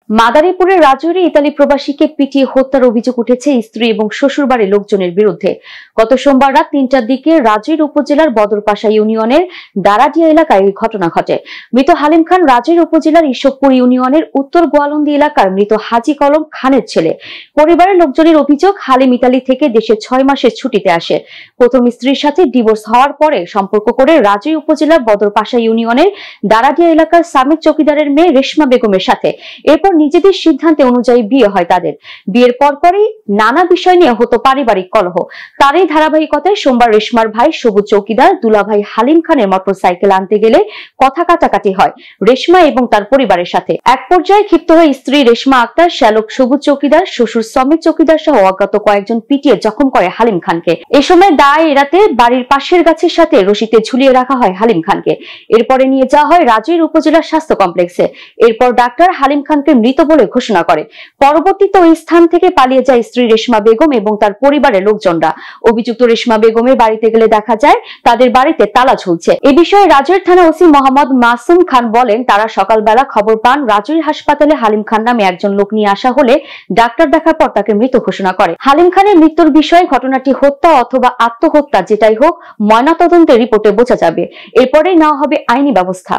মাদারীপুরের রাজৌরি ইতালি প্রবাসীকে পিটিয়ে হত্যার অভিযোগ উঠেছে স্ত্রী এবং শ্বশুরবাড়ির লোকজনের বিরুদ্ধে। গত সোমবার রাত ৩টার দিকে রাজৈর উপজেলার বদরপাশা ইউনিয়নের দারাডিয়া এলাকায় এই ঘটনা ঘটে। মৃত হালিম খান রাজৈর উপজেলার ঈশ্বরপুর ইউনিয়নের উত্তর গোয়ালন্দি এলাকার মৃত হাজি কলম খানের ছেলে। পরিবারের লোকজনের অভিযোগ, হালিম ইতালি থেকে দেশে ৬ মাসের ছুটিতে আসে। প্রথম স্ত্রীর সাথে ডিভোর্স হওয়ার পরে সম্পর্ক করে রাজৈ উপজেলার বদরপাশা ইউনিয়নের দারাডিয়া এলাকার সামিদ চৌকিদারের মেয়ে রেশমা বেগমের সাথে এরপর নিজেদের সিদ্ধান্তে অনুযায়ী বিয়ে হয় তাদের। বিয়ের পরপরই নানা বিষয় নিয়ে হতো পারিবারিক কলহ। তারই ধারাবাহিকতায় সোমবার রেশমার ভাই সবুজ চৌকিদার দুলাভাই হালিম খানের মোটরসাইকেল আনতে গেলে কথা কাটাকাটি হয় রেশমা এবং তার পরিবারের সাথে। এক পর্যায়ে ক্ষিপ্ত হয়ে স্ত্রী রেশমা আক্তার, শ্যালক সবুজ চৌকিদার, শ্বশুর সমিত চৌকিদার সহ অজ্ঞাত কয়েকজন পিটিয়ে জখম করে হালিম খানকে। এ সময় দায় এড়াতে বাড়ির পাশের গাছের সাথে রশিতে ঝুলিয়ে রাখা হয় হালিম খানকে। এরপরে নিয়ে যাওয়া হয় রাজৈর উপজেলা স্বাস্থ্য কমপ্লেক্সে। এরপর ডাক্তার হালিম খানকে মৃত বলে ঘোষণা করে। পরবর্তীতে ওই স্থান থেকে পালিয়ে যায় স্ত্রী রেশমা বেগম এবং তার পরিবারের লোকজনরা। অভিযুক্ত রেশমা বেগমের বাড়িতে গেলে দেখা যায় তাদের বাড়িতে তালা ঝুলছে। এ বিষয়ে রাজৈর থানা ওসি মোহাম্মদ মাসুম খান বলেন, তারা সকালবেলা খবর পান রাজৈর হাসপাতালে হালিম খান নামে একজন লোক নিয়ে আসা হলে ডাক্তার দেখার পর তাকে মৃত ঘোষণা করে। হালিম খানের মৃত্যুর বিষয়ে ঘটনাটি হত্যা অথবা আত্মহত্যা যেটাই হোক, ময়নাতদন্তের রিপোর্টে বোঝা যাবে। এরপরেই নেওয়া হবে আইনি ব্যবস্থা।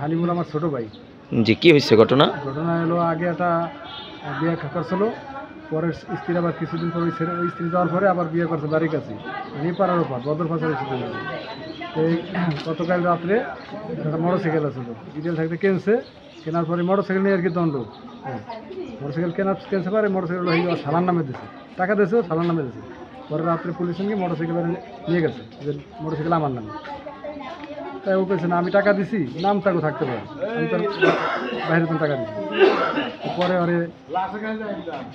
হালিমুল আমার ছোট ভাই। জি, কি হয়েছে ঘটনা? ঘটনা হলো, আগে একটা বিয়ে করছিল, পরে স্ত্রী আবার কিছুদিন পর ওই স্ত্রী যাওয়ার পরে আবার বিয়ে করছে বাড়ির কাছে, পাড়ার ওপর বদরপাশার সাথে। এই গতকাল রাত্রে একটা মোটরসাইকেল আছিল, ডিটেল থাকতে কেনার পরে মোটরসাইকেল নিয়ে আর কি দণ্ড। মোটরসাইকেল কেনছে পারে, মোটরসাইকেল সালার নামে দিয়েছে, টাকা দিয়েছে, সালার নামে দিয়েছে। পরে রাত্রে পুলিশ নিয়ে মোটরসাইকেল নিয়ে গেছে, যে মোটরসাইকেল আমার নামে। তাই ও পেয়েছে না, আমি টাকা দিছি, নাম তাকে থাকতে পারে, আমি তার বাইরে তো টাকা দিছি। পরে ওরে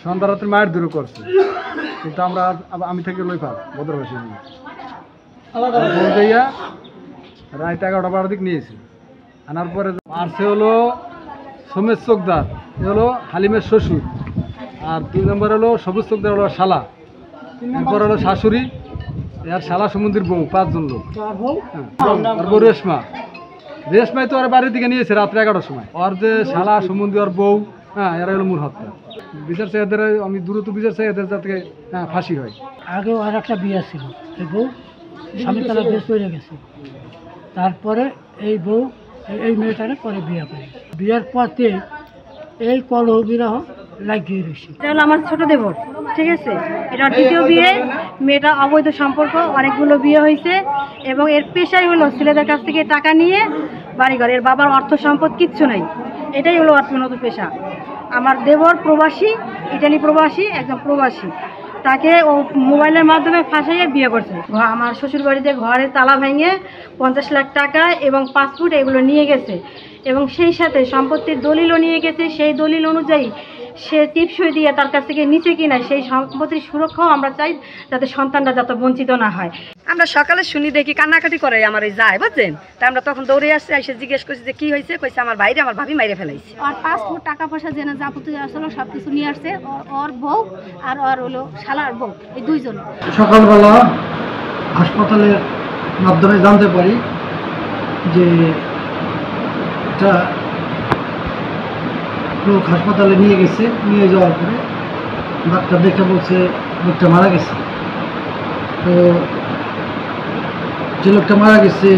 সন্ধ্যা রাত্রে মায়ের দূরে করছে, কিন্তু আমি থেকে লই পাব বদরবাসী নিয়ে যাইয়া রাত 11টা-12টার দিক নিয়েছি। আনার পরে মারছে হলো সোমেশ চোকদার, এ হলো হালিমের শ্বশুর, আর 2 নম্বর হলো সবুজ চোকদার হলো শালা, এরপর হলো শাশুড়ি, আর শালা সমুদ্রের বউ, 5 জন লোক। আর বউ রেশমাই তো ওর বাড়ির দিকে নিয়েছে রাত্রে 11টার সময়। ওর যে শালা সমুদ্র আর বউ, এরা হলো মূল হত্যা। বিচার চাই এদের, আমি দ্রুত বিচার চাই এদের যাতে ফাঁসি হয়। আগেও আর একটা বিয়ে ছিল, এই বউ স্বামী তারা বেশ হয়ে গেছে। তারপরে এই বউ এই মেয়েটারে পরে বিয়ে করে, বিয়ের পথে এই কলহ বিরহ লাগিয়ে রয়েছে। এটা হলো আমার ছোট দেবর, ঠিক আছে। এটা দ্বিতীয় বিয়ে, মেয়েটা অবৈধ সম্পর্ক, অনেকগুলো বিয়ে হয়েছে এবং এর পেশাই হলো ছেলেদের কাছ থেকে টাকা নিয়ে বাড়িঘর। এর বাবার অর্থ সম্পদ কিচ্ছু নাই, এটাই হলো অর্থনত পেশা। আমার দেবর প্রবাসী, ইটালি প্রবাসী, একজন প্রবাসী। তাকে ও মোবাইলের মাধ্যমে ফাঁসাইয়ে বিয়ে করছে। আমার শ্বশুর বাড়িতে ঘরের তালা ভেঙে 50 লাখ টাকা এবং পাসপোর্ট এগুলো নিয়ে গেছে এবং সেই সাথে সম্পত্তির দলিলও নিয়ে গেছে। সেই দলিল অনুযায়ী সে টিপসই দিয়ে তার কাছ থেকে নিচে কিনা সেই সম্পত্তির সুরক্ষাও আমরা চাই, যাতে সন্তানরা যাতে বঞ্চিত না হয়। আমরা সকালে শুনি দেখি কান্নাকাটি করে আমার এই যায়, বুঝছেন। তা আমরা তখন দৌড়ে আসছি, এসে জিজ্ঞেস করছি যে কী হয়েছে। কইছে আমার ভাইরে আমার ভাবি মাইরে ফেলাইছে। আর পাসপোর্ট, টাকা পয়সা যেন যাবতীয় আসলে সব কিছু নিয়ে আসছে ওর বউ আর ওর হলো শালার বউ, এই 2 জন। সকালবেলা হাসপাতালের মাধ্যমে জানতে পারি যে একটা লোক হাসপাতালে নিয়ে গেছে। নিয়ে যাওয়ার পরে ডাক্তার দেখে বলছে লোকটা মারা গেছে। তো যে লোকটা মারা গেছে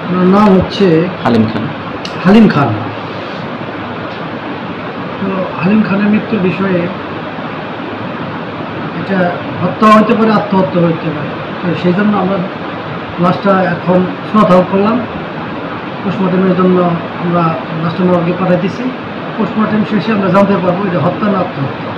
ওনার নাম হচ্ছে হালিম খান। তো হালিম খানের মৃত্যুর বিষয়ে এটা হত্যা হইতে পারে, আত্মহত্যা হইতে পারে। তো সেই জন্য আমরা লাশটা এখন শ্রদ্ধাও করলাম। পোস্টমর্টমের জন্য আমরা লাশটা মর্গে পাঠাই দিছি। পোস্টমর্টম শেষে আমরা জানতে পারবো এটা হত্যা না আত্মহত্যা।